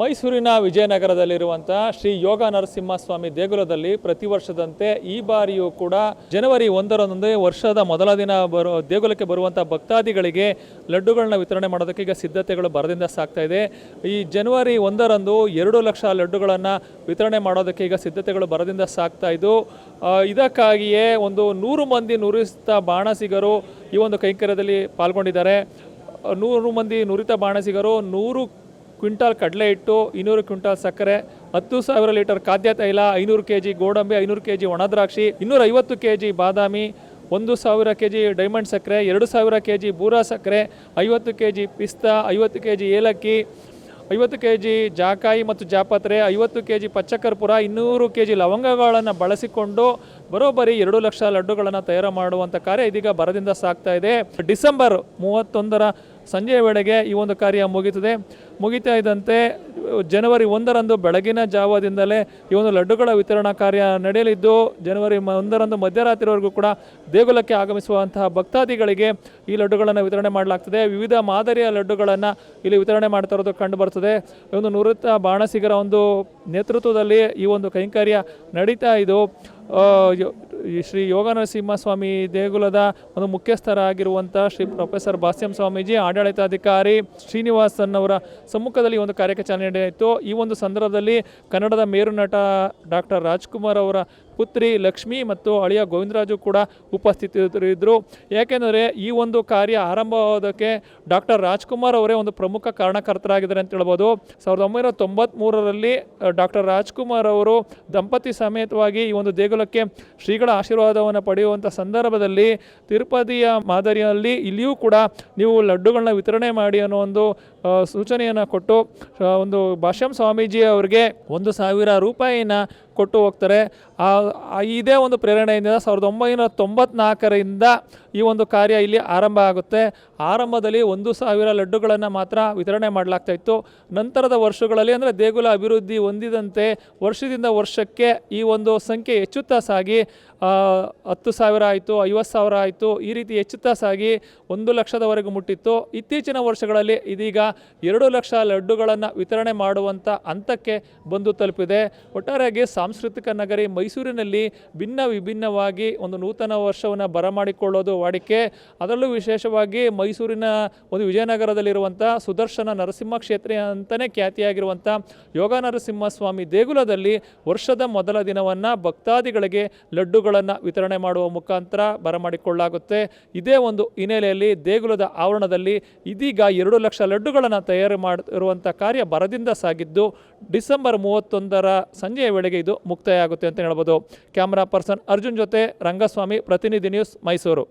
ಮೈಸೂರಿನ ವಿಜಯನಗರದಲ್ಲಿರುವಂಥ ಶ್ರೀ ಯೋಗ ನರಸಿಂಹಸ್ವಾಮಿ ದೇಗುಲದಲ್ಲಿ ಪ್ರತಿ ವರ್ಷದಂತೆ ಈ ಬಾರಿಯೂ ಕೂಡ ಜನವರಿ 1ರಂದು ವರ್ಷದ ಮೊದಲ ದಿನ ದೇಗುಲಕ್ಕೆ ಬರುವಂಥ ಭಕ್ತಾದಿಗಳಿಗೆ ಲಡ್ಡುಗಳನ್ನ ವಿತರಣೆ ಮಾಡೋದಕ್ಕೆ ಈಗ ಸಿದ್ಧತೆಗಳು ಭರದಿಂದ ಸಾಗ್ತಾ ಇದೆ. ಈ ಜನವರಿ 1ರಂದು 2 ಲಕ್ಷ ಲಡ್ಡುಗಳನ್ನು ವಿತರಣೆ ಮಾಡೋದಕ್ಕೆ ಈಗ ಸಿದ್ಧತೆಗಳು ಭರದಿಂದ ಸಾಗ್ತಾ ಇದ್ದು, ಇದಕ್ಕಾಗಿಯೇ ಒಂದು 100 ಮಂದಿ ನುರಿತ ಬಾಣಸಿಗರು ಈ ಒಂದು ಕೈಂಕರ್ಯದಲ್ಲಿ ಪಾಲ್ಗೊಂಡಿದ್ದಾರೆ. 100 ಮಂದಿ ನುರಿತ ಬಾಣಸಿಗರು 100 ಕ್ವಿಂಟಾಲ್ ಕಡಲೆ ಹಿಟ್ಟು, 200 ಕ್ವಿಂಟಾಲ್ ಸಕ್ಕರೆ, 10,000 ಲೀಟರ್ ಖಾದ್ಯ ತೈಲ, 500 kg ಗೋಡಂಬಿ, 500 kg ಒಣದ್ರಾಕ್ಷಿ, 250 kg ಬಾದಾಮಿ, 1,000 kg ಡೈಮಂಡ್ ಸಕ್ಕರೆ, 2,000 kg ಬೂರಾ ಸಕ್ಕರೆ, 50 kg ಪಿಸ್ತಾ, 50 kg ಏಲಕ್ಕಿ, 50 kg ಜಾಕಾಯಿ ಮತ್ತು ಜಾಪತ್ರೆ, 50 kg ಪಚ್ಚಕರ್ಪೂರ, 200 kg ಲವಂಗಗಳನ್ನು ಬಳಸಿಕೊಂಡು ಬರೋಬ್ಬರಿ 2 ಲಕ್ಷ ಲಡ್ಡುಗಳನ್ನು ತಯಾರು ಮಾಡುವಂಥ ಕಾರ್ಯ ಇದೀಗ ಭರದಿಂದ ಸಾಗ್ತಾ ಇದೆ. ಡಿಸೆಂಬರ್ 31ರ ಸಂಜೆಯ ವೇಳೆಗೆ ಈ ಒಂದು ಕಾರ್ಯ ಮುಗಿತಾ ಇದ್ದಂತೆ ಜನವರಿ 1ರಂದು ಬೆಳಗಿನ ಜಾವದಿಂದಲೇ ಈ ಒಂದು ಲಡ್ಡುಗಳ ವಿತರಣಾ ಕಾರ್ಯ ನಡೆಯಲಿದ್ದು, ಜನವರಿ 1ರಂದು ಮಧ್ಯರಾತ್ರಿವರೆಗೂ ಕೂಡ ದೇಗುಲಕ್ಕೆ ಆಗಮಿಸುವಂತಹ ಭಕ್ತಾದಿಗಳಿಗೆ ಈ ಲಡ್ಡುಗಳನ್ನು ವಿತರಣೆ ಮಾಡಲಾಗ್ತದೆ. ವಿವಿಧ ಮಾದರಿಯ ಲಡ್ಡುಗಳನ್ನು ಇಲ್ಲಿ ವಿತರಣೆ ಮಾಡ್ತಾ ಇರೋದು ಕಂಡು ಬರ್ತದೆ. ಒಂದು ನುರಿತ ಬಾಣಸಿಗರ ಒಂದು ನೇತೃತ್ವದಲ್ಲಿ ಈ ಒಂದು ಕೈಂಕರ್ಯ ನಡೀತಾ ಇದ್ದು, ಶ್ರೀ ಯೋಗ ನರಸಿಂಹಸ್ವಾಮಿ ದೇಗುಲದ ಒಂದು ಮುಖ್ಯಸ್ಥರಾಗಿರುವಂಥ ಶ್ರೀ ಪ್ರೊಫೆಸರ್ ಭಾಸ್ಯಂ ಸ್ವಾಮೀಜಿ, ಆಡಳಿತಾಧಿಕಾರಿ ಶ್ರೀನಿವಾಸನ್ ಅವರ ಸಮ್ಮುಖದಲ್ಲಿ ಒಂದು ಕಾರ್ಯಕ್ಕೆ ಚಾಲನೆ ನೀಡಿತ್ತು. ಈ ಒಂದು ಸಂದರ್ಭದಲ್ಲಿ ಕನ್ನಡದ ಮೇರು ನಟ ಡಾಕ್ಟರ್ ರಾಜ್ಕುಮಾರ್ ಅವರ ಪುತ್ರಿ ಲಕ್ಷ್ಮಿ ಮತ್ತು ಅಳಿಯ ಗೋವಿಂದರಾಜು ಕೂಡ ಉಪಸ್ಥಿತರಿದ್ದರು. ಯಾಕೆಂದರೆ ಈ ಒಂದು ಕಾರ್ಯ ಆರಂಭವಾಗೋದಕ್ಕೆ ಡಾಕ್ಟರ್ ರಾಜ್ಕುಮಾರ್ ಅವರೇ ಒಂದು ಪ್ರಮುಖ ಕಾರಣಕರ್ತರಾಗಿದ್ದಾರೆ ಅಂತ ಹೇಳ್ಬೋದು. 1993ರಲ್ಲಿ ಡಾಕ್ಟರ್ ರಾಜ್ಕುಮಾರ್ ಅವರು ದಂಪತಿ ಸಮೇತವಾಗಿ ಈ ಒಂದು ದೇಗುಲಕ್ಕೆ ಶ್ರೀಗಳ ಆಶೀರ್ವಾದವನ್ನು ಪಡೆಯುವಂಥ ಸಂದರ್ಭದಲ್ಲಿ ತಿರುಪತಿಯ ಮಾದರಿಯಲ್ಲಿ ಇಲ್ಲಿಯೂ ಕೂಡ ನೀವು ಲಡ್ಡುಗಳನ್ನ ವಿತರಣೆ ಮಾಡಿ ಅನ್ನೋ ಒಂದು ಸೂಚನೆಯನ್ನು ಕೊಟ್ಟು ಒಂದು ಭಾಷ್ಯಂ ಸ್ವಾಮೀಜಿ ಅವರಿಗೆ 1,000 ರೂಪಾಯಿನ ಕೊಟ್ಟು ಹೋಗ್ತಾರೆ. ಇದೇ ಒಂದು ಪ್ರೇರಣೆಯಿಂದ 1994ರಿಂದ ಈ ಒಂದು ಕಾರ್ಯ ಇಲ್ಲಿ ಆರಂಭ ಆಗುತ್ತೆ. ಆರಂಭದಲ್ಲಿ 1,000 ಲಡ್ಡುಗಳನ್ನು ಮಾತ್ರ ವಿತರಣೆ ಮಾಡಲಾಗ್ತಾ ಇತ್ತು. ನಂತರದ ವರ್ಷಗಳಲ್ಲಿ ಅಂದರೆ ದೇಗುಲ ಅಭಿವೃದ್ಧಿ ಹೊಂದಿದಂತೆ ವರ್ಷದಿಂದ ವರ್ಷಕ್ಕೆ ಈ ಒಂದು ಸಂಖ್ಯೆ ಹೆಚ್ಚುತ್ತಾ ಸಾಗಿ 10,000 ಆಯಿತು, 50,000 ಆಯಿತು, ಈ ರೀತಿ ಹೆಚ್ಚುತ್ತಾ ಸಾಗಿ 1 ಲಕ್ಷದವರೆಗೂ ಮುಟ್ಟಿತ್ತು. ಇತ್ತೀಚಿನ ವರ್ಷಗಳಲ್ಲಿ ಇದೀಗ 2 ಲಕ್ಷ ಲಡ್ಡುಗಳನ್ನು ವಿತರಣೆ ಮಾಡುವಂಥ ಹಂತಕ್ಕೆ ಬಂದು ತಲುಪಿದೆ. ಒಟ್ಟಾರೆಯಾಗಿ ಸಾಂಸ್ಕೃತಿಕ ನಗರಿ ಮೈಸೂರಿನಲ್ಲಿ ವಿಭಿನ್ನವಾಗಿ ಒಂದು ನೂತನ ವರ್ಷವನ್ನು ಬರಮಾಡಿಕೊಳ್ಳೋದು ವಾಡಿಕೆ. ಅದರಲ್ಲೂ ವಿಶೇಷವಾಗಿ ಮೈಸೂರಿನ ಒಂದು ವಿಜಯನಗರದಲ್ಲಿರುವಂಥ ಸುದರ್ಶನ ನರಸಿಂಹ ಕ್ಷೇತ್ರ ಅಂತಲೇ ಖ್ಯಾತಿಯಾಗಿರುವಂಥ ಯೋಗ ನರಸಿಂಹಸ್ವಾಮಿ ದೇಗುಲದಲ್ಲಿ ವರ್ಷದ ಮೊದಲ ದಿನವನ್ನು ಭಕ್ತಾದಿಗಳಿಗೆ ಲಡ್ಡುಗಳನ್ನು ವಿತರಣೆ ಮಾಡುವ ಮುಖಾಂತರ ಬರಮಾಡಿಕೊಳ್ಳಲಾಗುತ್ತೆ. ಇದೇ ಒಂದು ಹಿನ್ನೆಲೆಯಲ್ಲಿ ದೇಗುಲದ ಆವರಣದಲ್ಲಿ ಇದೀಗ 2 ಲಕ್ಷ ಲಡ್ಡುಗಳನ್ನು ತಯಾರು ಮಾಡಿರುವಂಥ ಕಾರ್ಯ ಭರದಿಂದ ಸಾಗಿದ್ದು, ಡಿಸೆಂಬರ್ 31ರ ಸಂಜೆಯ ವೇಳೆಗೆ ಇದು ಮುಕ್ತಾಯ ಆಗುತ್ತೆ ಅಂತ ಹೇಳ್ಬೋದು. ಕ್ಯಾಮರಾ ಪರ್ಸನ್ ಅರ್ಜುನ್ ಜೊತೆ ರಂಗಸ್ವಾಮಿ, ಪ್ರತಿನಿಧಿ ನ್ಯೂಸ್, ಮೈಸೂರು.